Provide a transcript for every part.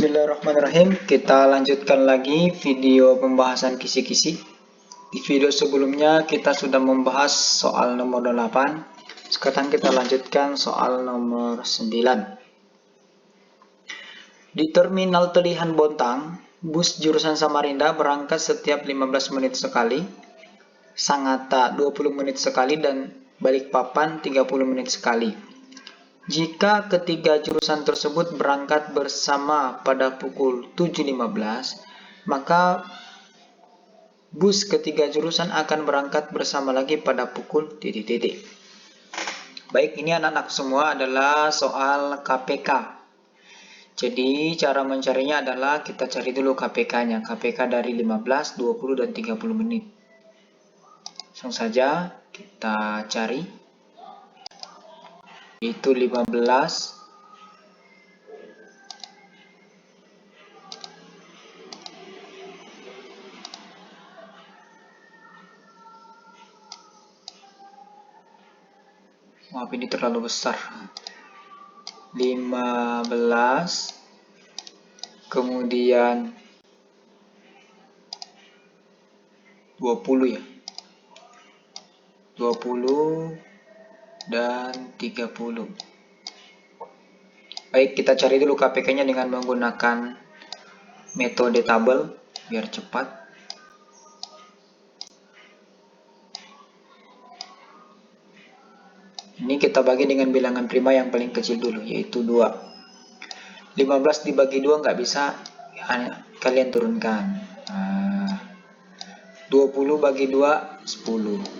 Bismillahirrahmanirrahim. Kita lanjutkan lagi video pembahasan kisi-kisi. Di video sebelumnya kita sudah membahas soal nomor 8. Sekarang kita lanjutkan soal nomor 9. Di Terminal Telihan Bontang, bus jurusan Samarinda berangkat setiap 15 menit sekali, Sangatta 20 menit sekali, dan Balikpapan 30 menit sekali. Jika ketiga jurusan tersebut berangkat bersama pada pukul 7.15, maka bus ketiga jurusan akan berangkat bersama lagi pada pukul titik-titik. Baik, ini anak-anak semua adalah soal KPK. Jadi cara mencarinya adalah kita cari dulu KPK-nya. KPK dari 15, 20, dan 30 menit. Langsung saja kita cari. Itu 15, maaf ini terlalu besar, 15, kemudian 20 ya, 20 dan 30. Baik, kita cari dulu KPK-nya dengan menggunakan metode tabel biar cepat. Ini kita bagi dengan bilangan prima yang paling kecil dulu, yaitu 2. 15 dibagi 2 nggak bisa, kalian turunkan. 20 bagi 2, 10.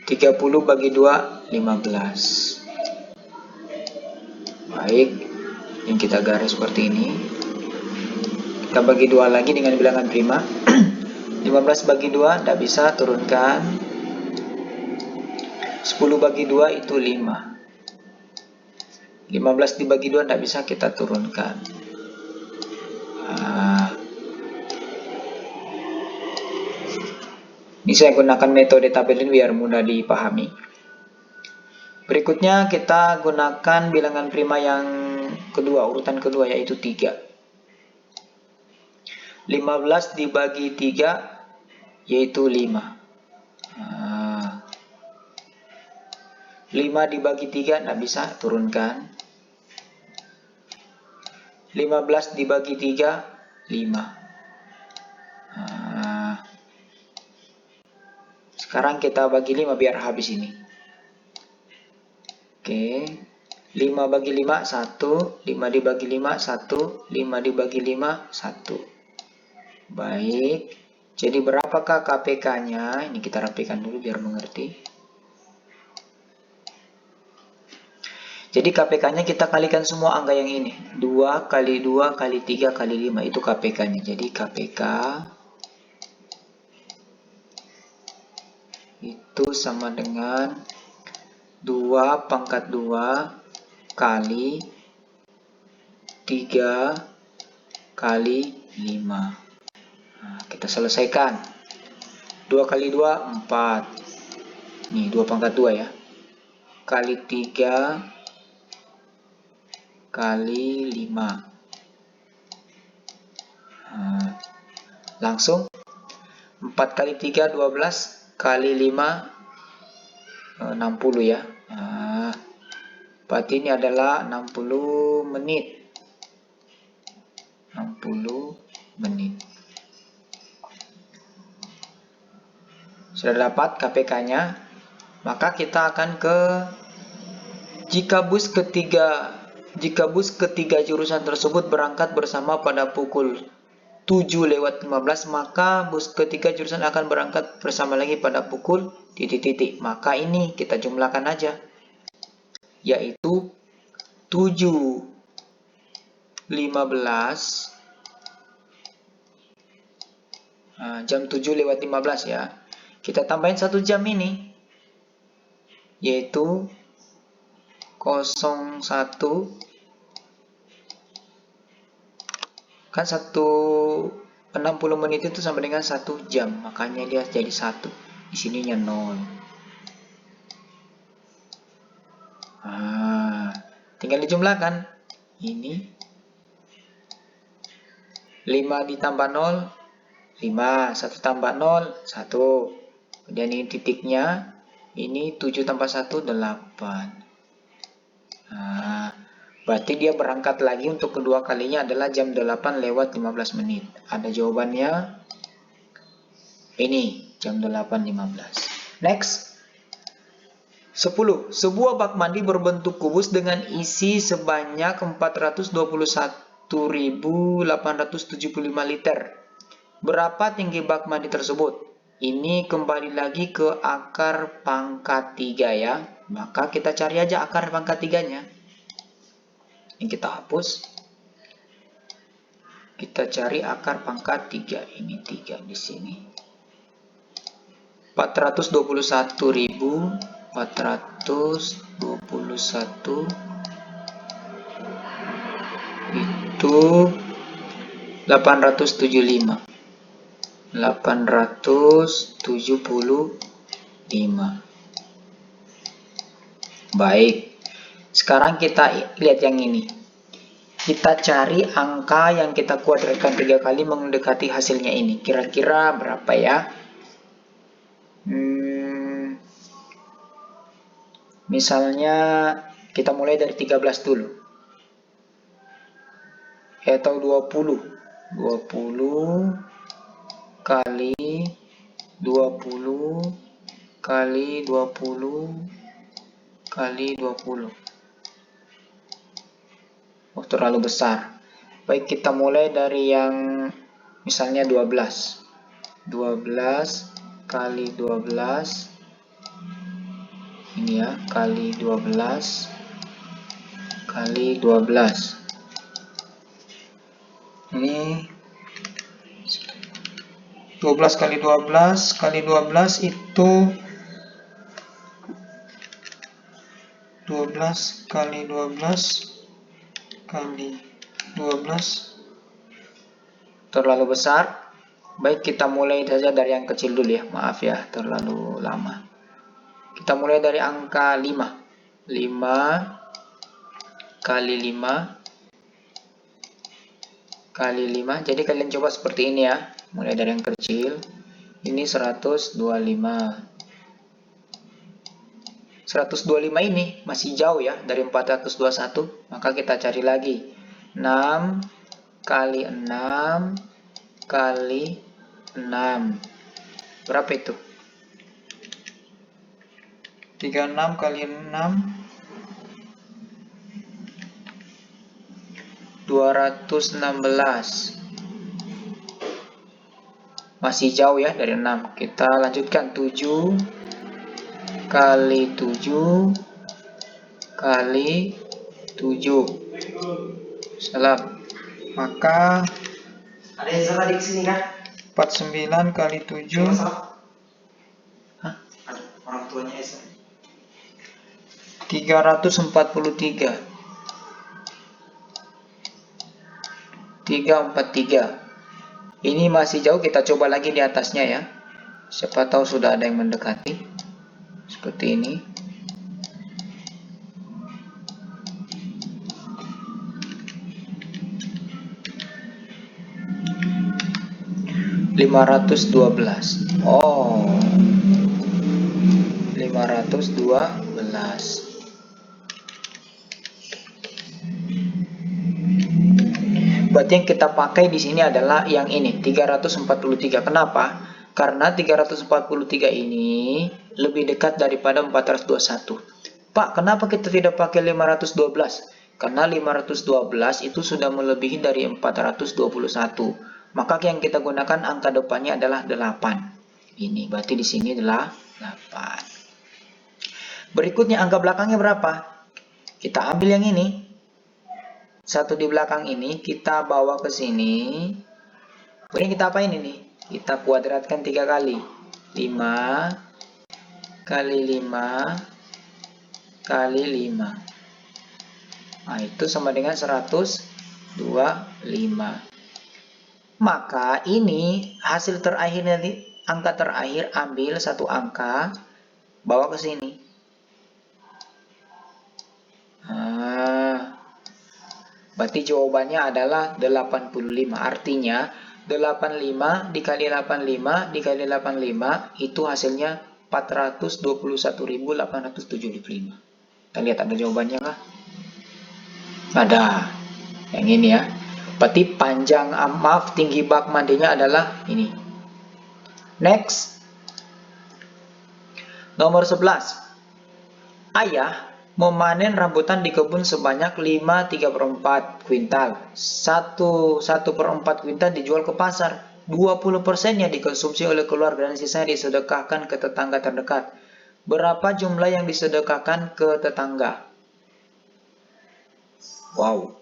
30 bagi 2, 15. Baik, yang kita garis seperti ini. Kita bagi 2 lagi dengan bilangan prima. 15 bagi 2 tidak bisa, turunkan. 10 bagi 2 itu 5. 15 dibagi 2 tidak bisa, kita turunkan. Ini saya gunakan metode tabel ini biar mudah dipahami. Berikutnya kita gunakan bilangan prima yang kedua, urutan kedua, yaitu 3. 15 dibagi 3 yaitu 5. 5 dibagi 3 tidak bisa, turunkan. 15 dibagi 3, 5. Sekarang kita bagi 5 biar habis ini. Oke, 5 bagi 5, 1. 5 dibagi 5, 1. 5 dibagi 5, 1. Baik, jadi berapakah KPK-nya? Ini kita rapikan dulu biar mengerti. Jadi KPK-nya kita kalikan semua angka yang ini. 2 kali 2 kali 3 kali 5, itu KPK-nya. Jadi KPK itu sama dengan 2 pangkat 2 kali 3 kali 5. Kita selesaikan. 2 kali 2, 4. Nih, 2 pangkat 2 ya. Kali 3 kali 5. Langsung 4 kali 3, 12. Kali 5, 60 ya. Berarti ini adalah 60 menit. 60 menit. Sudah dapat KPK-nya. Maka kita akan ke jika bus ketiga jurusan tersebut berangkat bersama pada pukul 7:15, maka bus ketiga jurusan akan berangkat bersama lagi pada pukul titik-titik. Maka ini kita jumlahkan aja, yaitu 7:15, jam 7:15 ya. Kita tambahin 1 jam ini, yaitu 01. Kan 60 menit itu sama dengan 1 jam, makanya dia jadi 1. Di sininya 0. Tinggal dijumlahkan. Ini 5 ditambah 0, 5. 1 tambah 0, 1. Kemudian ini titiknya. Ini 7 tambah 1, 8. Nah, berarti dia berangkat lagi untuk kedua kalinya adalah jam 8 lewat 15 menit. Ada jawabannya. Ini, jam 8.15. Next. 10. Sebuah bak mandi berbentuk kubus dengan isi sebanyak 421.875 liter. Berapa tinggi bak mandi tersebut? Ini kembali lagi ke akar pangkat 3 ya. Maka kita cari aja akar pangkat 3-nya. Ini kita hapus. Kita cari akar pangkat 3. Ini 3 di sini. 421.421 itu 875. Baik. Sekarang kita lihat yang ini. Kita cari angka yang kita kuadratkan 3 kali mendekati hasilnya ini. Kira-kira berapa ya? Misalnya kita mulai dari 13 dulu. Atau 20. 20 kali 20 kali 20 kali 20. Oh, terlalu besar. Baik, kita mulai dari yang misalnya 12. 12 kali 12. Ini ya, kali 12 kali 12. Ini 12 kali 12 kali 12 itu 12 kali 12 kali 12 terlalu besar. Baik, kita mulai saja dari yang kecil dulu ya. Maaf ya, terlalu lama. Kita mulai dari angka 5. 5 kali 5 kali 5. Jadi kalian coba seperti ini ya. Mulai dari yang kecil. Ini 125. 125 ini masih jauh ya dari 421. Maka kita cari lagi. 6 kali 6 kali 6. Berapa itu? 36 kali 6. 216. Masih jauh ya dari 6. Kita lanjutkan. 7 kali 7 kali 7. Salam. Maka ada yang salah di sini kan? 49 kali 7. Hah? Ada orang tuanya Esa. 343. 343. Ini masih jauh, kita coba lagi di atasnya ya. Siapa tahu sudah ada yang mendekati. Seperti ini. (512). Oh, 512. Berarti yang kita pakai di sini adalah yang ini, 343. Kenapa? Karena 343 ini lebih dekat daripada 421. Pak, kenapa kita tidak pakai 512? Karena 512 itu sudah melebihi dari 421. Maka yang kita gunakan angka depannya adalah 8. Ini, berarti di sini adalah 8. Berikutnya angka belakangnya berapa? Kita ambil yang ini. Satu di belakang ini kita bawa ke sini. Kemudian kita apain ini? Kita kuadratkan 3 kali. 5 kali 5 kali 5. Nah, itu sama dengan 125. Maka ini hasil terakhir nanti, angka terakhir, ambil satu angka, bawa ke sini. Berarti jawabannya adalah 85. Artinya 85 dikali 85 dikali 85 itu hasilnya 421.875. Kita lihat ada jawabannya kah? Ada. Yang ini ya. Berarti tinggi bak mandinya adalah ini. Next. Nomor 11. Ayah memanen rambutan di kebun sebanyak 5/3/4 kuintal. 1/4 kuintal dijual ke pasar. 20%-nya dikonsumsi oleh keluarga dan sisanya disedekahkan ke tetangga terdekat. Berapa jumlah yang disedekahkan ke tetangga? Wow.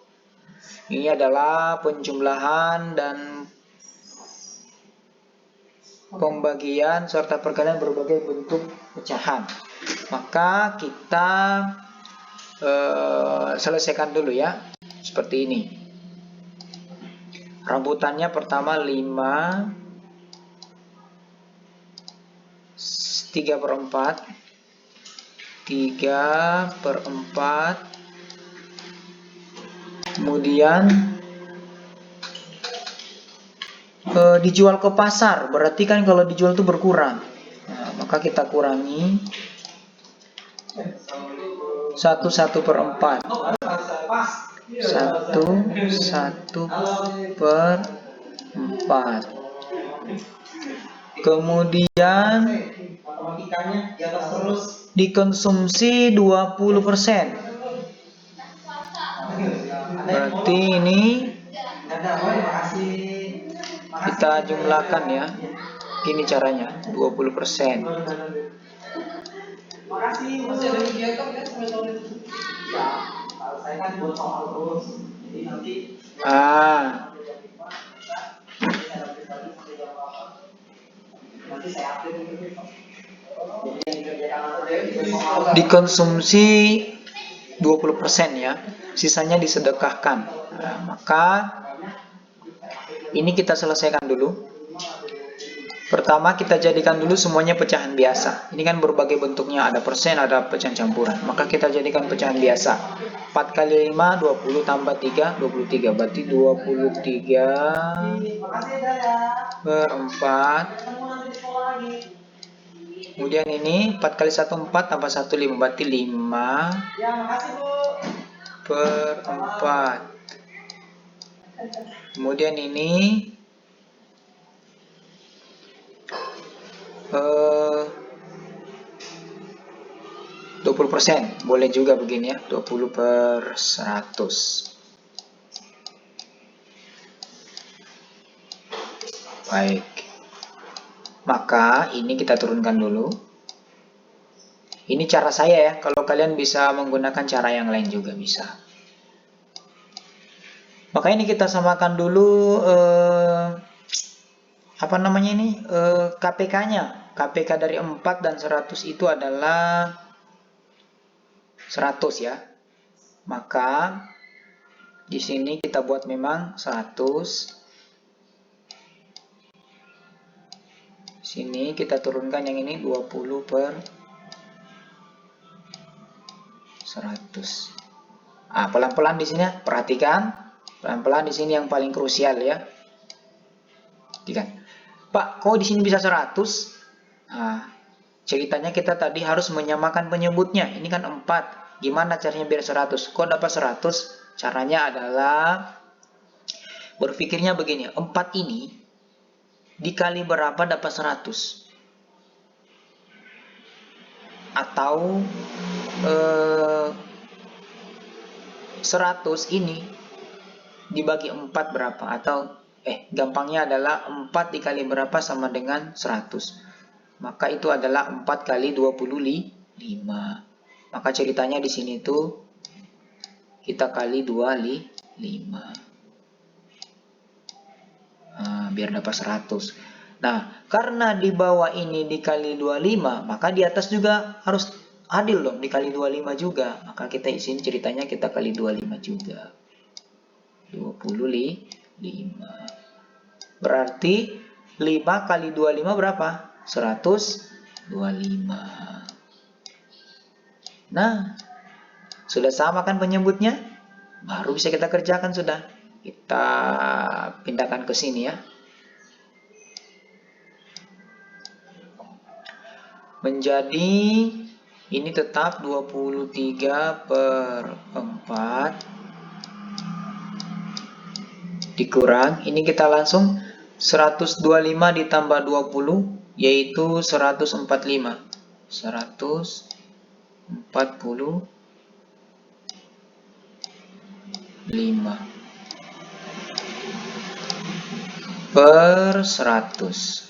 Ini adalah penjumlahan dan pembagian serta perkalian berbagai bentuk pecahan. Maka kita selesaikan dulu ya. Seperti ini. Rambutannya pertama 5 3/4 kemudian dijual ke pasar, berarti kan kalau dijual itu berkurang. Nah, maka kita kurangi 1/4. 1/4. Kemudian dikonsumsi 20%. Berarti ini kita jumlahkan ya. Ini caranya, 20%. Dikonsumsi 20% ya, sisanya disedekahkan. Nah, maka ini kita selesaikan dulu. Pertama kita jadikan dulu semuanya pecahan biasa. Ini kan berbagai bentuknya, ada persen, ada pecahan campuran. Maka kita jadikan pecahan biasa. 4 kali 5, 20 tambah 3, 23. Berarti 23/4. Kemudian ini 4 kali 1, 4 tambah 1, 5. Berarti 5/4. Kemudian ini 20%. Boleh juga begini ya, 20/100. Baik. Maka ini kita turunkan dulu. Ini cara saya ya, kalau kalian bisa menggunakan cara yang lain juga bisa. Maka ini kita samakan dulu apa namanya ini? KPK-nya. KPK dari 4 dan 100 itu adalah 100 ya. Maka di sini kita buat memang 100. Sini kita turunkan yang ini 20/100. Pelan-pelan di sini, perhatikan. Pelan-pelan di sini yang paling krusial ya. Perhatikan. Pak, kok di sini bisa 100? Ceritanya kita tadi harus menyamakan penyebutnya. Ini kan 4. Gimana caranya biar 100? Kok dapat 100? Caranya adalah berpikirnya begini. 4 ini dikali berapa dapat 100? Atau 100 ini dibagi 4 berapa? Atau gampangnya adalah 4 dikali berapa sama dengan 100. Maka itu adalah 4 kali 25. Maka ceritanya di sini tuh kita kali 25. Biar dapat 100. Nah, karena di bawah ini dikali 25, maka di atas juga harus adil dong, dikali 25 juga. Maka kita isiin ceritanya kita kali 25 juga. 25. Berarti 5 kali 25 berapa? 125. Nah, sudah sama kan penyebutnya? Baru bisa kita kerjakan sudah. Kita pindahkan ke sini ya. Menjadi ini tetap 23/4 dikurang. Ini kita langsung 125 ditambah 20 yaitu 145. 145 per 100.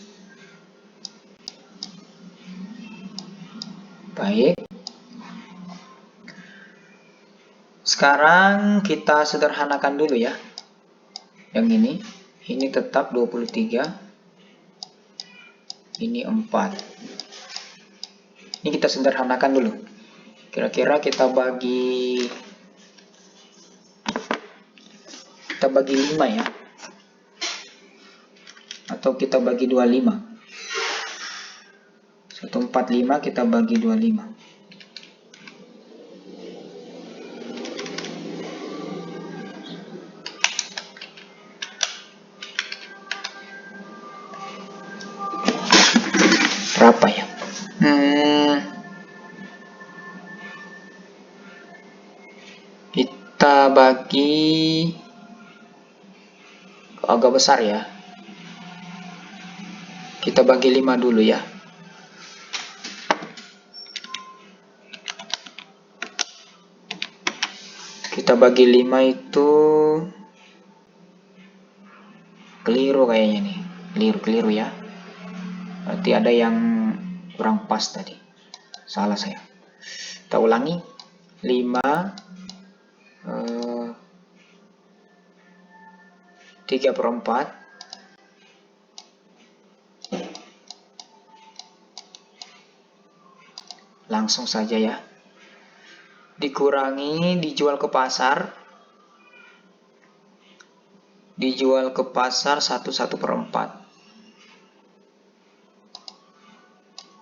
Baik. Sekarang kita sederhanakan dulu ya. Yang ini tetap 23. Ini 4. Ini kita sederhanakan dulu. Kira-kira kita bagi 5 ya. Atau kita bagi 25. 145 kita bagi 25. Berapa ya? Kita bagi agak besar ya. Kita bagi 5 dulu ya. Kita bagi 5 itu keliru kayaknya nih. Keliru ya. Berarti ada yang kurang pas tadi. Salah saya. Kita ulangi. 5 3/4 langsung saja ya. Dikurangi dijual ke pasar. Dijual ke pasar 1/4.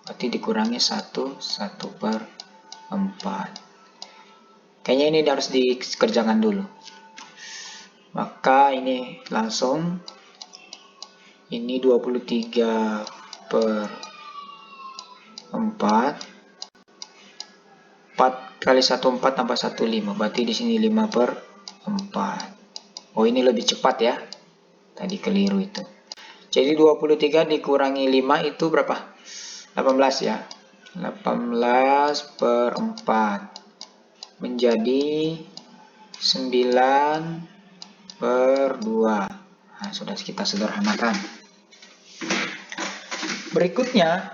Berarti dikurangi 1/4. Kayaknya ini harus dikerjakan dulu. Maka ini langsung ini 23/4. 4 kali 1/4 tambah 1 5. Berarti di sini 5/4. Oh, ini lebih cepat ya. Tadi keliru itu. Jadi 23 dikurangi 5 itu berapa? 18 ya. 18/4 menjadi 9/2. Nah, sudah kita sederhanakan. Berikutnya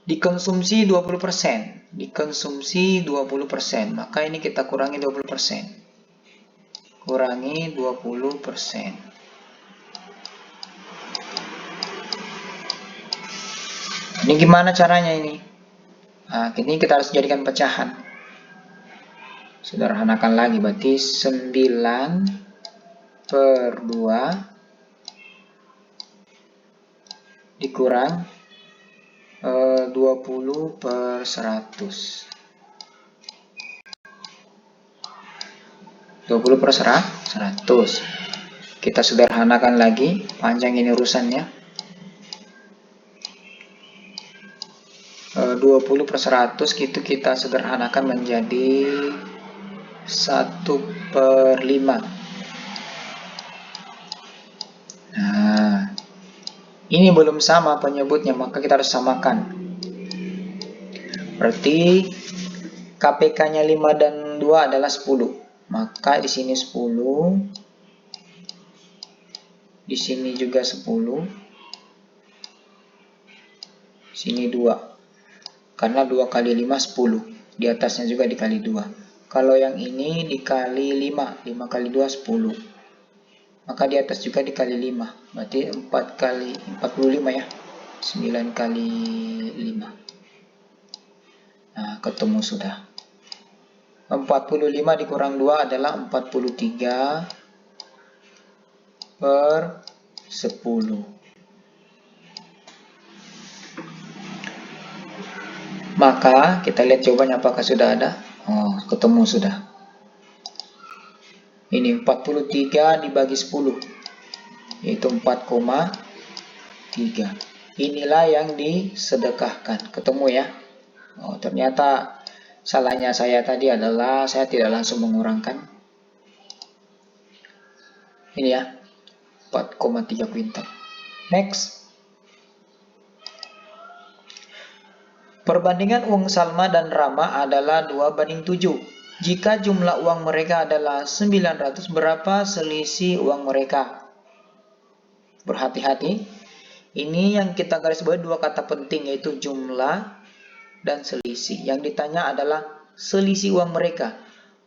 dikonsumsi 20%. Dikonsumsi 20%. Maka ini kita kurangi 20%. Kurangi 20%. Ini gimana caranya ini? Nah, ini kita harus jadikan pecahan. Sederhanakan lagi, berarti 9/2 dikurang 20/100. 20/100. Kita sederhanakan lagi, panjang ini urusannya. 20/100 gitu kita sederhanakan menjadi 1/5. Nah, ini belum sama penyebutnya, maka kita harus samakan. Berarti KPK-nya 5 dan 2 adalah 10. Maka di sini 10. Di sini juga 10. Sini 2. Karena 2 kali 5 10. Di atasnya juga dikali 2. Kalau yang ini dikali 5. 5 kali 2 10. Maka di atas juga dikali 5. Berarti 4 kali 45 ya. 9 kali 5. Nah, ketemu sudah. 45 dikurang 2 adalah 43/10. Maka kita lihat jawabannya apakah sudah ada. Oh, ketemu sudah. Ini 43 dibagi 10, yaitu 4,3. Inilah yang disedekahkan. Ketemu ya? Oh, ternyata salahnya saya tadi adalah saya tidak langsung mengurangkan. Ini ya, 4,3 kuintal. Next. Perbandingan uang Salma dan Rama adalah 2:7. Jika jumlah uang mereka adalah 900, berapa selisih uang mereka? Berhati-hati. Ini yang kita garis bawahi dua kata penting, yaitu jumlah dan selisih. Yang ditanya adalah selisih uang mereka.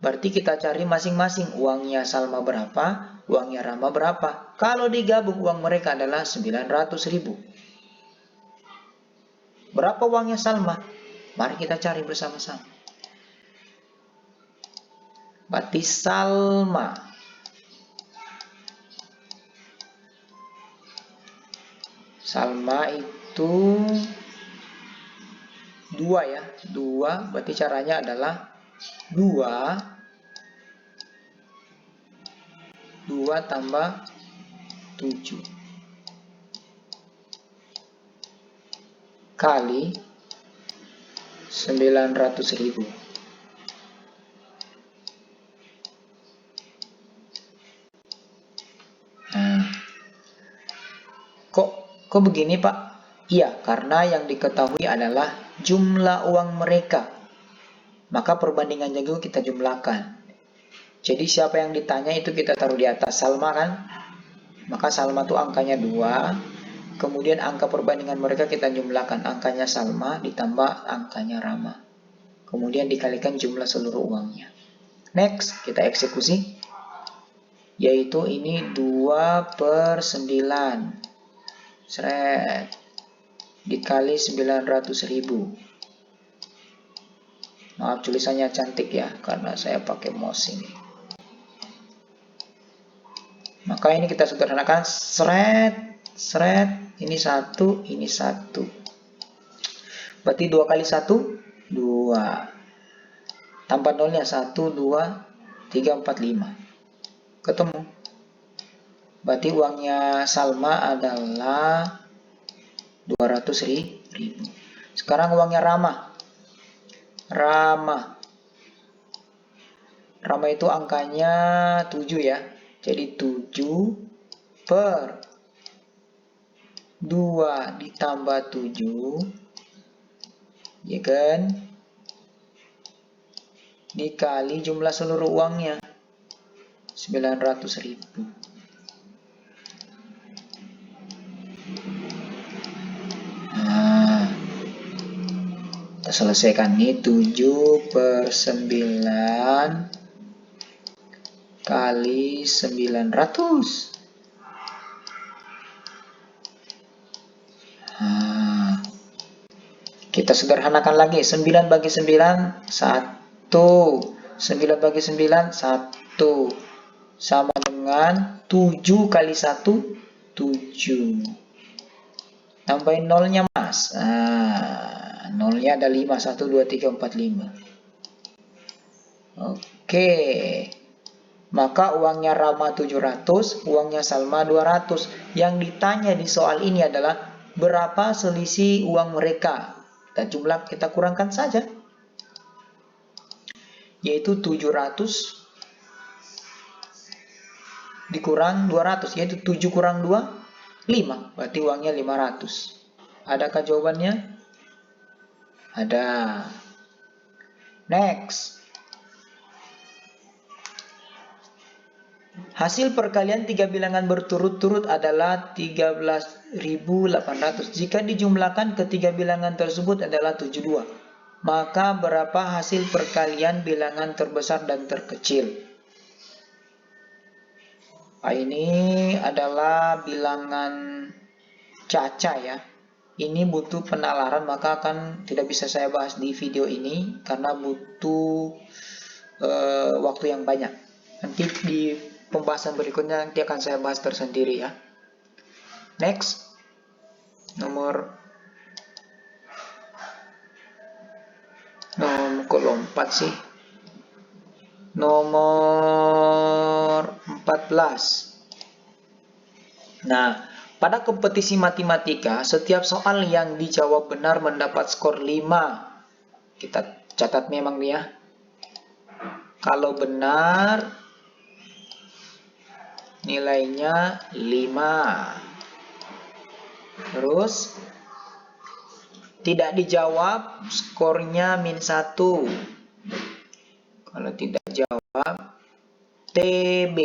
Berarti kita cari masing-masing, uangnya Salma berapa, uangnya Rama berapa. Kalau digabung uang mereka adalah 900.000. Berapa uangnya Salma? Mari kita cari bersama-sama. Berarti Salma itu 2 ya. 2 berarti caranya adalah 2 tambah 7 kali 900.000. Kok begini Pak? Iya, karena yang diketahui adalah jumlah uang mereka. Maka perbandingannya juga kita jumlahkan. Jadi siapa yang ditanya itu kita taruh di atas Salma kan? Maka Salma itu angkanya 2. Kemudian angka perbandingan mereka kita jumlahkan. Angkanya Salma ditambah angkanya Rama. Kemudian dikalikan jumlah seluruh uangnya. Next, kita eksekusi. Yaitu ini 2/9. Seret. Dikali 900.000. Maaf tulisannya cantik ya, karena saya pakai mouse ini. Maka ini kita sederhanakan, seret, ini 1, ini 1. Berarti 2 kali 1, 2. Tambah nolnya 1, 2, 3, 4, 5. Ketemu. Berarti uangnya Salma adalah 200.000. Sekarang uangnya Rama itu angkanya 7 ya. Jadi 7 per 2 ditambah 7, ya kan? Dikali jumlah seluruh uangnya 900.000. Nah, kita selesaikan nih. 7/9 kali 900. Nah, kita sederhanakan lagi. 9 bagi 9, 1. 9 bagi 9, 1. Sama dengan 7 kali 1, 7. Tambahin nolnya mas. Nah, nolnya ada 5. 1, 2, 3, 4, 5. Oke. Maka uangnya Rama 700, uangnya Salma 200. Yang ditanya di soal ini adalah berapa selisih uang mereka. Dan jumlah kita kurangkan saja. Yaitu 700 dikurang 200. Yaitu 7 kurang 2, 5. Berarti uangnya 500. Adakah jawabannya? Ada. Next. Hasil perkalian 3 bilangan berturut-turut adalah 13.800. Jika dijumlahkan ketiga bilangan tersebut adalah 72. Maka berapa hasil perkalian bilangan terbesar dan terkecil? Ini adalah bilangan caca ya. Ini butuh penalaran, maka akan tidak bisa saya bahas di video ini karena butuh waktu yang banyak. Nanti di pembahasan berikutnya nanti akan saya bahas tersendiri ya. Next. Nomor kok lompat sih? Nomor Nah, pada kompetisi matematika, setiap soal yang dijawab benar mendapat skor 5. Kita catat memang nih ya. Kalau benar, nilainya 5. Terus, tidak dijawab, skornya -1. Kalau tidak jawab, TB,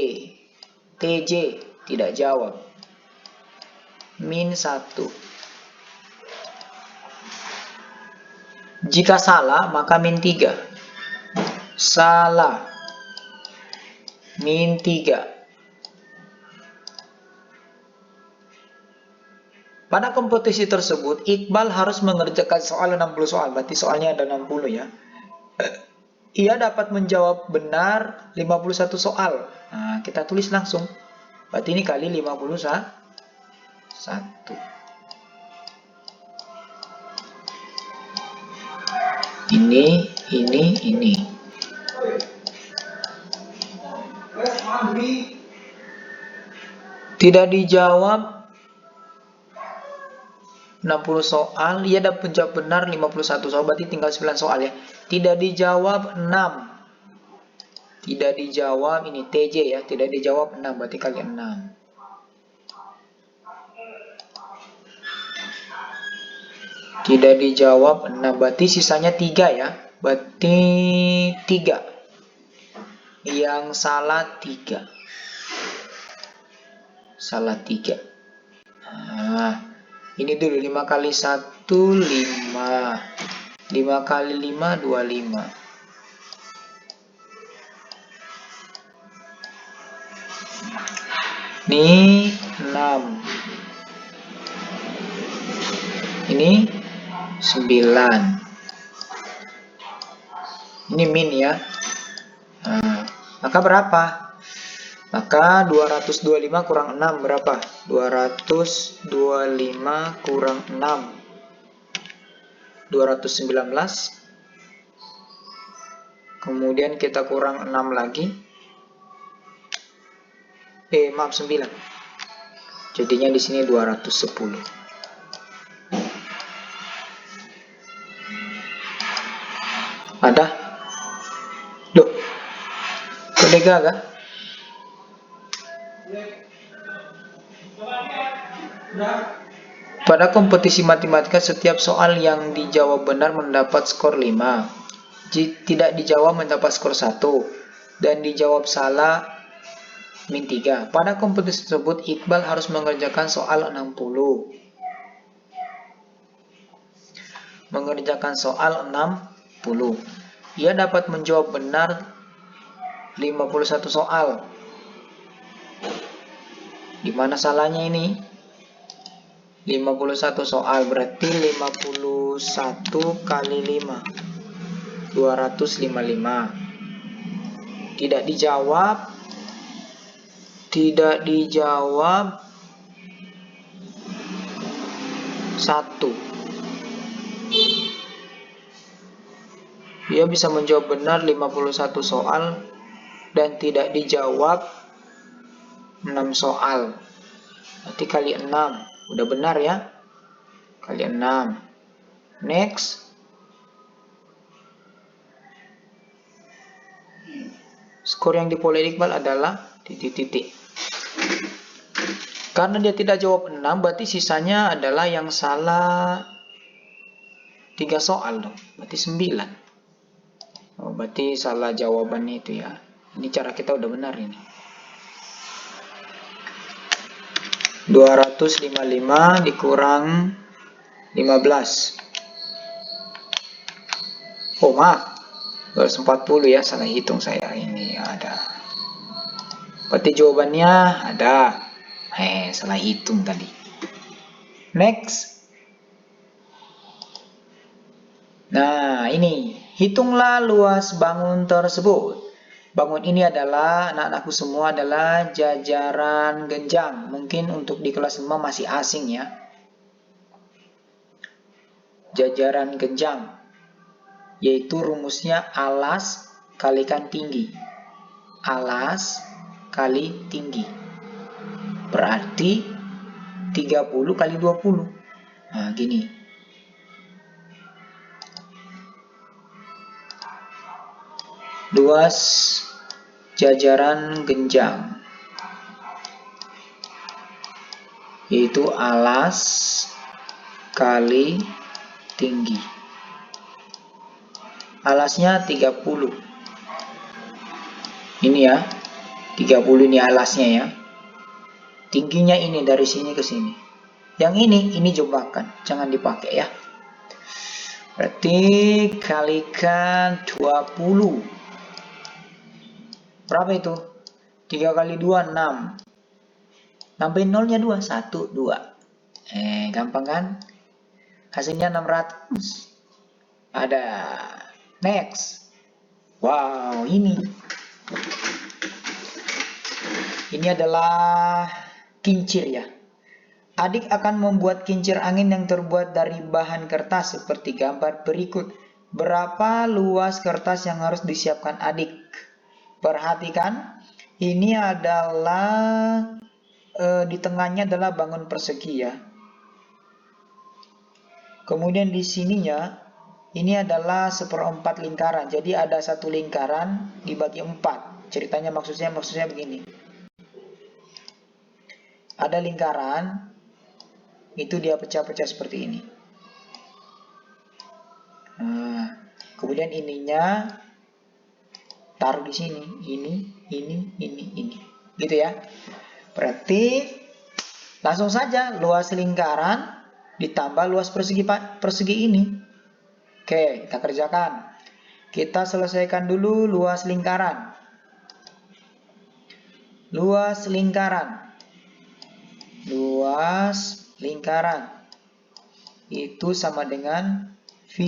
TJ, tidak jawab, -1. Jika salah, maka -3. Salah, -3. Pada kompetisi tersebut, Iqbal harus mengerjakan soal 60 soal. Berarti soalnya ada 60 ya. Ia dapat menjawab benar 51 soal. Nah, kita tulis langsung. Berarti ini kali 51. Ini. Tidak dijawab 60 soal, ia dapat menjawab benar 51 soal, berarti tinggal 9 soal ya. Tidak dijawab 6. Tidak dijawab, ini TJ ya, tidak dijawab 6, berarti kali 6. Tidak dijawab 6, berarti sisanya 3 ya. Berarti 3. Yang salah 3. Salah 3. Nah, ini dulu 5 kali 1, 5. 5 kali 5, 25. Ini 6. Ini 9. Ini min ya. Nah, maka berapa? Maka 225 kurang 6 berapa? 225 kurang 6. 219. Kemudian kita kurang 6 lagi. Maaf 9. Jadinya di sini 210. Ada? Loh. Kode gagal? Pada kompetisi matematika, setiap soal yang dijawab benar mendapat skor 5. Tidak dijawab mendapat skor 1. Dan dijawab salah -3. Pada kompetisi tersebut, Iqbal harus mengerjakan soal 60. Ia dapat menjawab benar 51 soal. Di mana salahnya ini? 51 soal berarti 51 kali 5. 255. Tidak dijawab 1. Dia bisa menjawab benar 51 soal dan tidak dijawab 6 soal. Berarti kali 6. Udah benar ya? Kali 6. Next. Skor yang diperoleh Iqbal adalah titik-titik. Karena dia tidak jawab 6, berarti sisanya adalah yang salah 3 soal dong. Berarti 9. Oh, berarti salah jawaban itu ya. Ini cara kita udah benar ini. 255 dikurang 15. Oh maaf, 240 ya, salah hitung saya. Ini ada. Berarti jawabannya ada. Salah hitung tadi. Next. Nah, ini. Hitunglah luas bangun tersebut. Bangun ini adalah, anak-anakku semua adalah jajaran genjang. Mungkin untuk di kelas 5 masih asing ya. Jajaran genjang. Yaitu rumusnya alas kalikan tinggi. Alas kali tinggi. Berarti 30 kali 20. Nah, gini. Luas jajaran genjang, yaitu alas kali tinggi. Alasnya 30. Ini ya, 30 ini alasnya ya. Tingginya ini dari sini ke sini. Yang ini jebakan, jangan dipakai ya. Berarti kalikan 20. Berapa itu? 3 kali 2, 6. Nambahin nolnya 2, 1, 2. Gampang kan? Hasilnya 600. Ada. Next. Wow, ini adalah kincir ya. Adik akan membuat kincir angin yang terbuat dari bahan kertas seperti gambar berikut. Berapa luas kertas yang harus disiapkan adik? Perhatikan, ini adalah di tengahnya adalah bangun persegi ya. Kemudian di sininya ini adalah 1/4 lingkaran. Jadi ada satu lingkaran dibagi 4. Ceritanya maksudnya begini. Ada lingkaran, itu dia pecah-pecah seperti ini. Nah, kemudian ininya taruh di sini, ini, gitu ya. Berarti langsung saja luas lingkaran ditambah luas persegi ini. Oke, kita kerjakan. Kita selesaikan dulu luas lingkaran. Luas lingkaran itu sama dengan V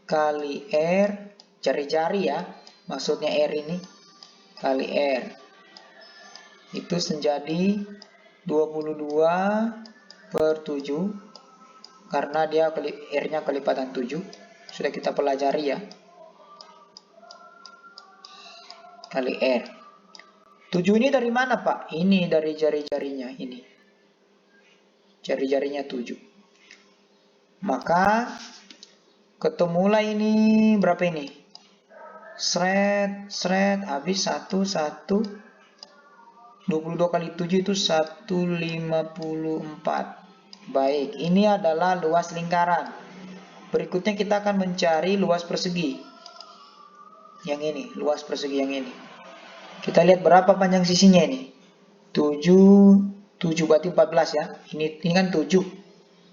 kali R, jari-jari ya, maksudnya R ini, kali R. Itu menjadi 22/7, karena dia R-nya kelipatan 7. Sudah kita pelajari ya. Kali R. 7 ini dari mana Pak? Ini dari jari-jarinya ini. Jari-jarinya 7. Maka ketemulah ini berapa ini? Sret, habis 1, 22 kali 7 itu 154. Baik, ini adalah luas lingkaran. Berikutnya kita akan mencari luas persegi. Yang ini, luas persegi yang ini. Kita lihat berapa panjang sisinya ini. 7 berarti 14 ya. Ini kan 7.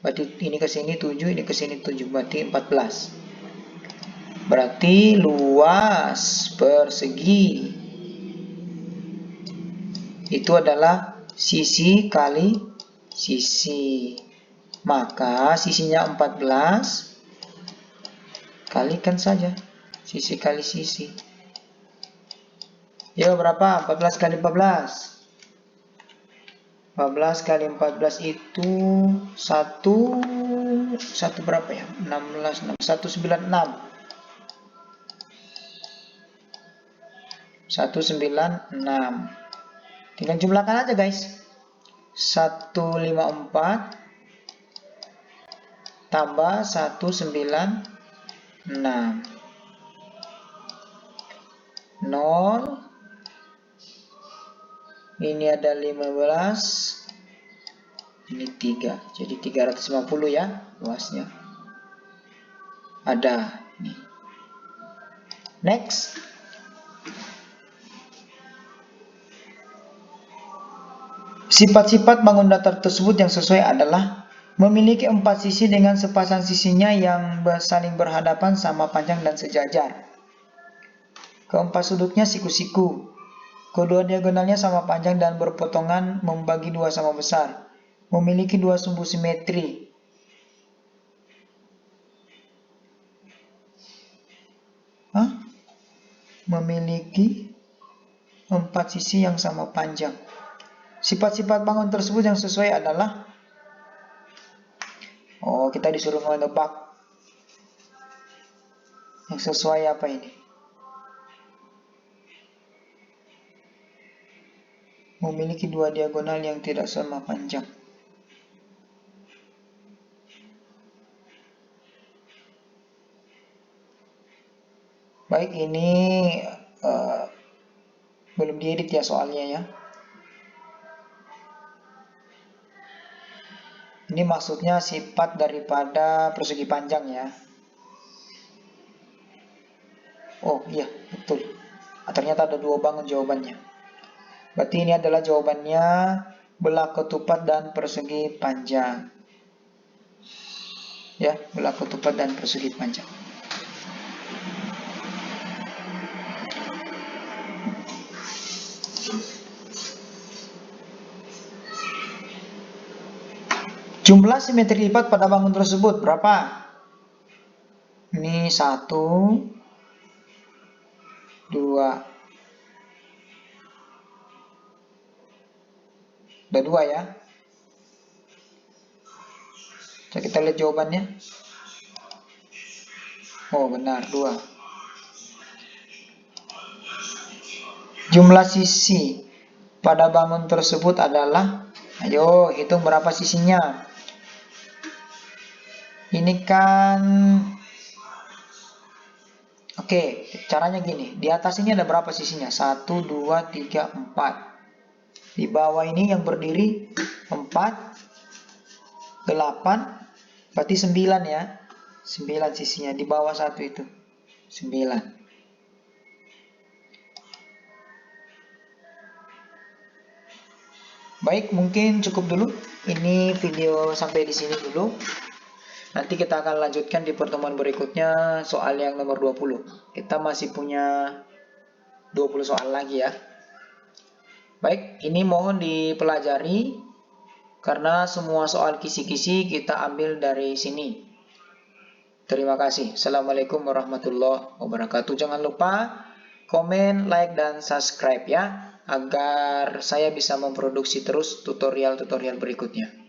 Berarti ini ke sini 7, ini ke sini 7, berarti 14. Berarti luas persegi itu adalah sisi kali sisi. Maka sisinya 14, kalikan saja sisi kali sisi. Ya berapa? 14 kali 14. 14 kali 14 itu 1 berapa ya? 16, 196. 196. Tinggal jumlahkan aja guys. 154 tambah 196. 0. Ini ada 15. Ini 3. Jadi 350 ya luasnya. Ada. Nih. Next. Sifat-sifat bangun datar tersebut yang sesuai adalah memiliki 4 sisi dengan sepasang sisinya yang saling berhadapan sama panjang dan sejajar. Keempat sudutnya siku-siku. Kedua diagonalnya sama panjang dan berpotongan membagi 2 sama besar. Memiliki 2 sumbu simetri. Memiliki 4 sisi yang sama panjang. Sifat-sifat bangun tersebut yang sesuai adalah, kita disuruh menebak. Yang sesuai apa ini? memiliki dua diagonal yang tidak sama panjang. Baik, ini belum diedit ya soalnya ya. Ini maksudnya sifat daripada persegi panjang ya. Oh iya, betul. Ternyata ada dua banget jawabannya. Berarti ini adalah jawabannya belah ketupat dan persegi panjang. Ya, belah ketupat dan persegi panjang. Jumlah simetri lipat pada bangun tersebut berapa? Ini 1, 2. Ada 2 ya. Coba kita lihat jawabannya. Oh benar, 2. Jumlah sisi pada bangun tersebut adalah, ayo hitung berapa sisinya. Ini kan, oke, caranya gini. Di atas ini ada berapa sisinya? 1, 2, 3, 4. Di bawah ini yang berdiri 4, 8, berarti 9 ya. 9 sisinya. Di bawah 1 itu 9. Baik, mungkin cukup dulu. Ini video sampai di sini dulu. Nanti kita akan lanjutkan di pertemuan berikutnya soal yang nomor 20. Kita masih punya 20 soal lagi ya. Baik, ini mohon dipelajari karena semua soal kisi-kisi kita ambil dari sini. Terima kasih. Assalamualaikum warahmatullahi wabarakatuh. Jangan lupa komen, like, dan subscribe ya, agar saya bisa memproduksi terus tutorial-tutorial berikutnya.